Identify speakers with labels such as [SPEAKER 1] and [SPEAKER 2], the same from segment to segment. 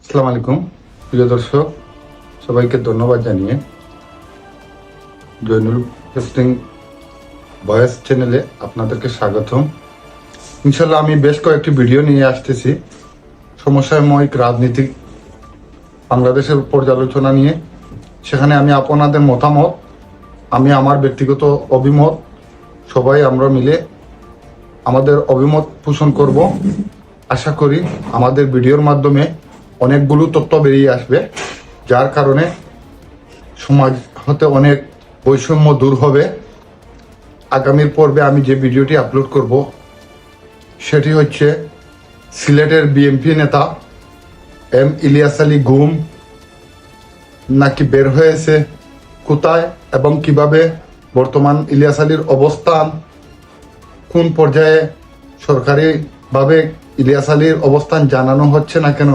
[SPEAKER 1] আসসালামু আলাইকুম প্রিয় দর্শক, সবাইকে ধন্যবাদ জানিয়ে জয়নুল টেস্টিং ভয়েস চ্যানেলে আপনাদেরকে স্বাগতম। ইনশাল্লাহ আমি বেশ কয়েকটি ভিডিও নিয়ে আসতেছি সমসাময়িক রাজনীতি বাংলাদেশের পর্যালোচনা নিয়ে। সেখানে আমি আপনাদের মতামত, আমি আমার ব্যক্তিগত অভিমত, সবাই আমরা মিলে আমাদের অভিমত পোষণ করব। আশা করি আমাদের ভিডিওর মাধ্যমে অনেকগুলো তথ্য বেরিয়ে আসবে, যার কারণে সমাজ হতে অনেক বৈষম্য দূর হবে। আগামীর পর্বে আমি যে ভিডিওটি আপলোড করব সেটি হচ্ছে সিলেটের বিএনপি নেতা এম ইলিয়াস আলী গুম নাকি বের হয়েছে, কোথায় এবং কিভাবে বর্তমান ইলিয়াস আলীর অবস্থান, কোন পর্যায়ে সরকারিভাবে ইলিয়াস আলীর অবস্থান জানানো হচ্ছে না কেন,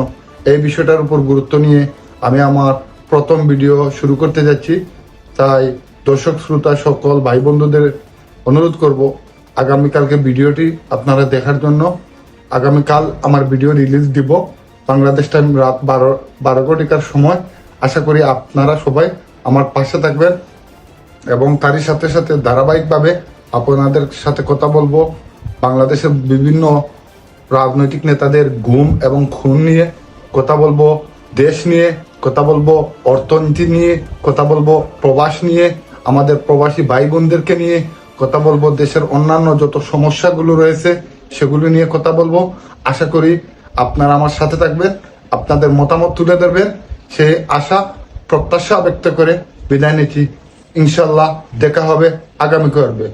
[SPEAKER 1] এই বিষয়টার উপর গুরুত্ব নিয়ে আমি আমার প্রথম ভিডিও শুরু করতে যাচ্ছি। তাই দর্শক শ্রোতা সকল ভাই বন্ধুদের অনুরোধ করব আগামীকালকে ভিডিওটি আপনারা দেখার জন্য। আগামীকাল আমার ভিডিও রিলিজ দিব বাংলাদেশ টাইম রাত 12টার সময়। আশা করি আপনারা সবাই আমার পাশে থাকবেন এবং তারই সাথে সাথে ধারাবাহিকভাবে আপনাদের সাথে কথা বলবো বাংলাদেশের বিভিন্ন রাজনৈতিক নেতাদের গুম এবং খুন নিয়ে কথা বলবো, দেশ নিয়ে কথা বলবো, অর্থনীতি নিয়ে কথা বলবো, প্রবাস নিয়ে, আমাদের প্রবাসী ভাই বোনদেরকে নিয়ে কথা বলবো, দেশের অন্যান্য যত সমস্যাগুলো রয়েছে সেগুলো নিয়ে কথা বলবো। আশা করি আপনারা আমার সাথে থাকবেন, আপনাদের মতামত তুলে ধরবেন, সেই আশা প্রত্যাশা ব্যক্ত করে বিদায় নিচ্ছি। ইনশাল্লাহ দেখা হবে আগামী পর্বে।